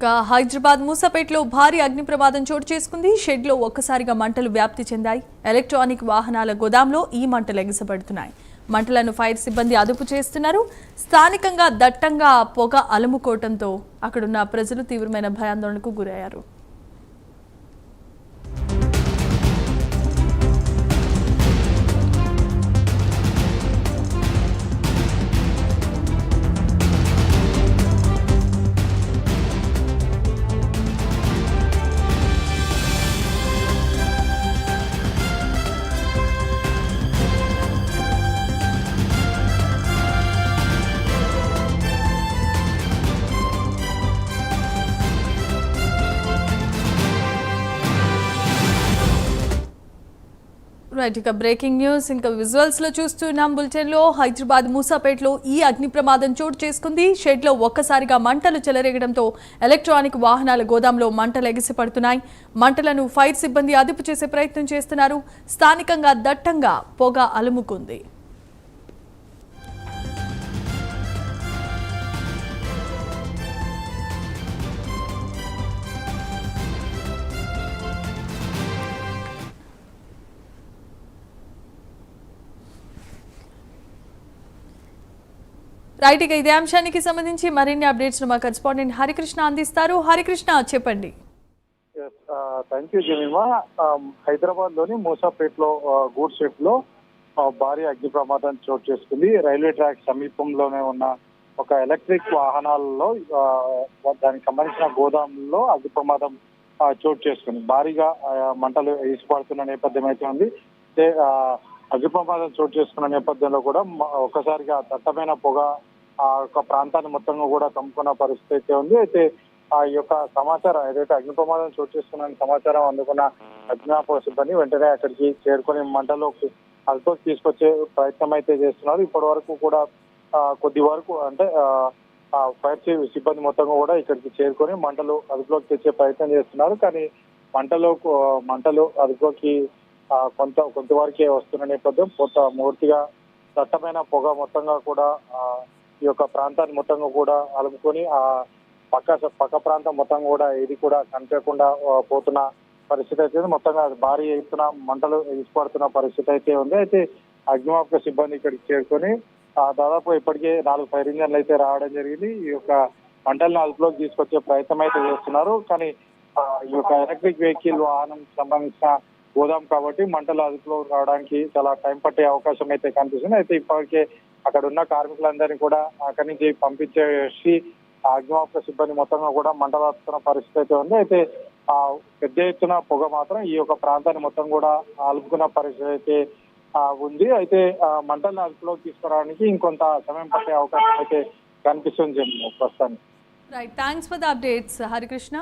హైదరాబాద్ మూసాపేటలో భారీ అగ్ని ప్రమాదం చోటు చేసుకుంది. షెడ్లో ఒక్కసారిగా మంటలు వ్యాప్తి చెందాయి. ఎలక్ట్రానిక్ వాహనాల గోదాంలో ఈ మంటలు ఎగసిపడుతున్నాయి. మంటలను ఫైర్ సిబ్బంది అదుపు చేస్తున్నారు. స్థానికంగా దట్టంగా పొగ అలుముకోవడంతో అక్కడున్న ప్రజలు తీవ్రమైన భయాందోళనకు గురయ్యారు. రైట్, ఇక బ్రేకింగ్ న్యూస్. ఇంకా విజువల్స్ లో చూస్తున్నాం బులెటిన్ లో. హైదరాబాద్ మూసాపేటలో ఈ అగ్ని ప్రమాదం చోటు చేసుకుంది. షెడ్ లో ఒక్కసారిగా మంటలు చెలరేగడంతో ఎలక్ట్రానిక్ వాహనాల గోదాంలో మంటలు ఎగిసిపడుతున్నాయి. మంటలను ఫైర్ సిబ్బంది అదుపు చేసే ప్రయత్నం చేస్తున్నారు. స్థానికంగా దట్టంగా పొగ అలుముకుంది. రైట్, ఇక ఇదే అంశానికి సంబంధించి మరిన్ని అప్డేట్స్ మా కరెస్పాండెంట్ హరికృష్ణ అందిస్తారు. హరికృష్ణ, చెప్పండి. Thank you Jemimah. హైదరాబాద్ లోని మూసాపేటలో గూడ్స్ షిప్ లో భారీ అగ్ని ప్రమాదం చోటు చేసుకుంది. రైల్వే ట్రాక్ సమీపంలోనే ఉన్న ఒక ఎలక్ట్రిక్ వాహనాలలో దానికి సంబంధించిన గోదాంలో అగ్ని ప్రమాదం చోటు చేసుకుంది. భారీగా మంటలు ఎగిసిపడుతున్న నేపథ్యం అయితే ఉంది. అగ్ని ప్రమాదం చోటు చేసుకున్న నేపథ్యంలో కూడా ఒక్కసారిగా దట్టమైన పొగ ఆ యొక్క ప్రాంతాన్ని మొత్తంగా కూడా కమ్ముకున్న పరిస్థితి అయితే ఉంది. అయితే ఆ యొక్క సమాచారం ఏదైతే అగ్ని ప్రమాదం చోటు చేసుకున్న సమాచారం అందుకున్న అగ్నిమాపక సిబ్బంది వెంటనే అక్కడికి చేరుకుని మంటలోకి అదుపులోకి తీసుకొచ్చే ప్రయత్నం అయితే చేస్తున్నారు. ఇప్పటి వరకు కూడా కొద్ది వరకు అంటే ఫైర్ సిబ్బంది మొత్తంగా కూడా ఇక్కడికి చేరుకొని మంటలు అదుపులోకి తెచ్చే ప్రయత్నం చేస్తున్నారు. కానీ మంటలు అదుపులోకి కొంతవరకే వస్తున్న నేపథ్యం పూర్తిగా దట్టమైన పొగ మొత్తంగా కూడా ఈ యొక్క ప్రాంతాన్ని మొత్తంగా కూడా అలుముకొని ఆ పక్క ప్రాంతం మొత్తం కూడా ఇది కూడా కనిపించకుండా పోతున్న పరిస్థితి అయితే మొత్తంగా భారీ ఎత్తున మంటలు ఎగిసిపడుతున్న పరిస్థితి అయితే ఉంది. అయితే అగ్నిమాపక సిబ్బంది ఇక్కడికి చేరుకొని దాదాపు ఇప్పటికే 4 ఫైర్ ఇంజన్లు అయితే రావడం జరిగింది. ఈ యొక్క మంటలను అదుపులోకి తీసుకొచ్చే ప్రయత్నం అయితే చేస్తున్నారు. కానీ ఈ యొక్క ఎలక్ట్రిక్ వెహికల్ వాహనం సంబంధించిన గోదాం కాబట్టి మంటలు అదుపులో రావడానికి చాలా టైం పట్టే అవకాశం అయితే కనిపిస్తుంది. అయితే ఇప్పటికే అక్కడ ఉన్న కార్మికులందరినీ కూడా అక్కడి నుంచి పంపించేసి అగ్నిమాపక సిబ్బంది మొత్తంగా కూడా మంటలు ఆపుతున్న పరిస్థితి అయితే ఉంది. అయితే పెద్ద ఎత్తున పొగ మాత్రం ఈ యొక్క ప్రాంతాన్ని మొత్తం కూడా అలుపుకున్న పరిస్థితి అయితే ఉంది. అయితే మంటలను అదుపులోకి తీసుకురావడానికి ఇంకొంత సమయం పట్టే అవకాశం అయితే కనిపిస్తుంది ప్రస్తుతానికి. Right, thanks for the updates Harikrishna.